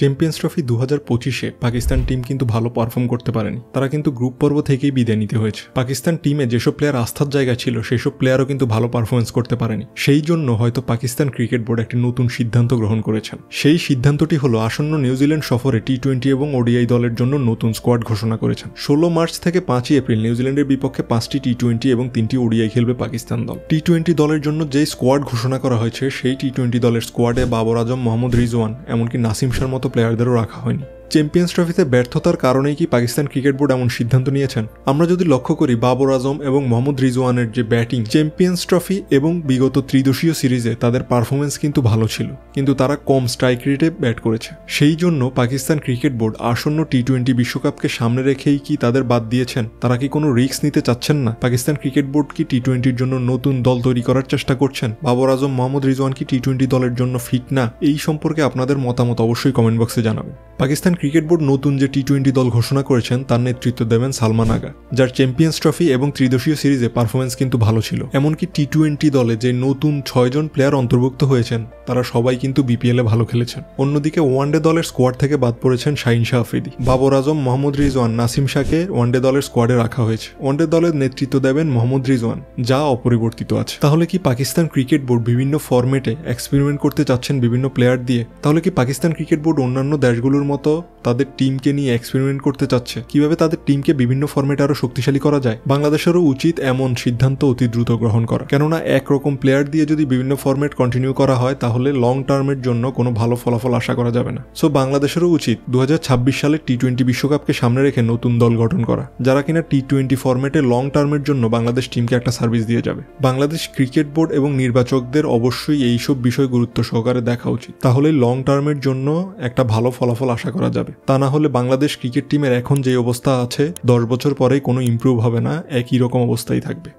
Champions trophy 2025-এ Pakistan team কিন্তু ভালো perform করতে পারেনি। তারা কিন্তু গ্রুপ পর্ব থেকেই বিদায় নিতে হয়েছে। পাকিস্তান টিমে যেসব প্লেয়ার আস্থার জায়গা ছিল সেসব প্লেয়ারও কিন্তু ভালো পারফরমেন্স করতে পারেনি। সেই জন্য হয়তো পাকিস্তান ক্রিকেট বোর্ড একটি নতুন সিদ্ধান্ত গ্রহণ করেছেন। সেই সিদ্ধান্তটি হলো আসন্ন নিউজিল্যান্ড সফরে টি-20 এবং ওডিআই দলের জন্য নতুন স্কোয়াড ঘোষণা করেছেন। 16 মার্চ থেকে 5 এপ্রিল নিউজিল্যান্ডের বিপক্ষে 5টি টি-20 এবং 3টি ওডিআই খেলবে পাকিস্তান দল। টি-20 দলের জন্য যেই স্কোয়াড ঘোষণা করা হয়েছে সেই টি-20 দলের স্কোয়াডে বাবর আজম, মোহাম্মদ রিজওয়ান, এমনকি নাসিম শাহর মতো প্লেয়ারদেরও রাখা হয়নি। চ্যাম্পিয়ন্স ট্রফিতে ব্যর্থতার কারণেই কি পাকিস্তান ক্রিকেট বোর্ড এমন সিদ্ধান্ত নিয়েছেন? আমরা যদি লক্ষ্য করি বাবর আজম এবং মোহাম্মদ রিজওয়ানের যে ব্যাটিং চ্যাম্পিয়ন্স ট্রফি এবং বিগত ত্রিদেশীয় সিরিজে তাদের পারফরমেন্স কিন্তু ভালো ছিল, কিন্তু তারা কম স্ট্রাইক রেটে ব্যাট করেছে। সেই জন্য পাকিস্তান ক্রিকেট বোর্ড আসন্ন টি-20 বিশ্বকাপকে সামনে রেখেই কি তাদের বাদ দিয়েছেন? তারা কি কোনো রিস্ক নিতে চাচ্ছেন না? পাকিস্তান ক্রিকেট বোর্ড কি টি-20-র জন্য নতুন দল তৈরি করার চেষ্টা করছেন? বাবর আজম, মোহাম্মদ রিজওয়ান কি টি-20 দলের জন্য ফিট না? এই সম্পর্কে আপনাদের মতামত অবশ্যই কমেন্ট বক্সে জানাবেন। পাকিস্তান ক্রিকেট বোর্ড নতুন যে টি-20 দল ঘোষণা করেছেন তার নেতৃত্ব দেবেন সালমান আগা, যার চ্যাম্পিয়ন্স ট্রফি এবং ত্রিদেশীয় সিরিজে পারফরমেন্স কিন্তু ভালো ছিল। এমনকি টি-20 দলে যে নতুন 6 জন প্লেয়ার অন্তর্ভুক্ত হয়েছেন তারা সবাই কিন্তু বিপিএল এ ভালো খেলেছেন। অন্যদিকে ওয়ানডে দলের স্কোয়াড থেকে বাদ পড়েছেন শাহিন শাহ আফ্রিদি। বাবর আজম, মোহাম্মদ রিজওয়ান, নাসিম শাহকে ওয়ানডে দলের স্কোয়াডে রাখা হয়েছে। ওয়ানডে দলের নেতৃত্ব দেবেন মোহাম্মদ রিজওয়ান, যা অপরিবর্তিত আছে। তাহলে কি পাকিস্তান ক্রিকেট বোর্ড বিভিন্ন ফরম্যাটে এক্সপেরিমেন্ট করতে চাচ্ছেন বিভিন্ন প্লেয়ার দিয়ে? তাহলে কি পাকিস্তান ক্রিকেট বোর্ড অন্যান্য দেশগুলোর মতো তাদের টিমকে নিয়ে এক্সপেরিমেন্ট করতে চাচ্ছে কিভাবে তাদের টিমকে বিভিন্ন ফরম্যাটে আরো শক্তিশালী করা যায়? বাংলাদেশেরও উচিত এমন সিদ্ধান্ত অতি দ্রুত গ্রহণ করা, কেননা একরকম প্লেয়ার দিয়ে যদি বিভিন্ন ফরম্যাট কন্টিনিউ করা হয় তাহলে লং টার্মের জন্য কোনো ভালো ফলাফল আশা করা যাবে না। সো বাংলাদেশেরও উচিত 2026 সালে টি-20 বিশ্বকাপকে সামনে রেখে নতুন দল গঠন করা, যারা কিনা টি-20 ফরম্যাটে লং টার্মের জন্য বাংলাদেশ টিমকে একটা সার্ভিস দিয়ে যাবে। বাংলাদেশ ক্রিকেট বোর্ড এবং নির্বাচকদের অবশ্যই এইসব বিষয় গুরুত্ব সহকারে দেখা উচিত, তাহলে লং টার্মের জন্য একটা ভালো ফলাফল আশা করা যাবে। তা না হলে বাংলাদেশ ক্রিকেট টিমের এখন যে অবস্থা আছে 10 বছর পরেই কোনো ইমপ্রুভ হবে না, একই রকম অবস্থায় থাকবে।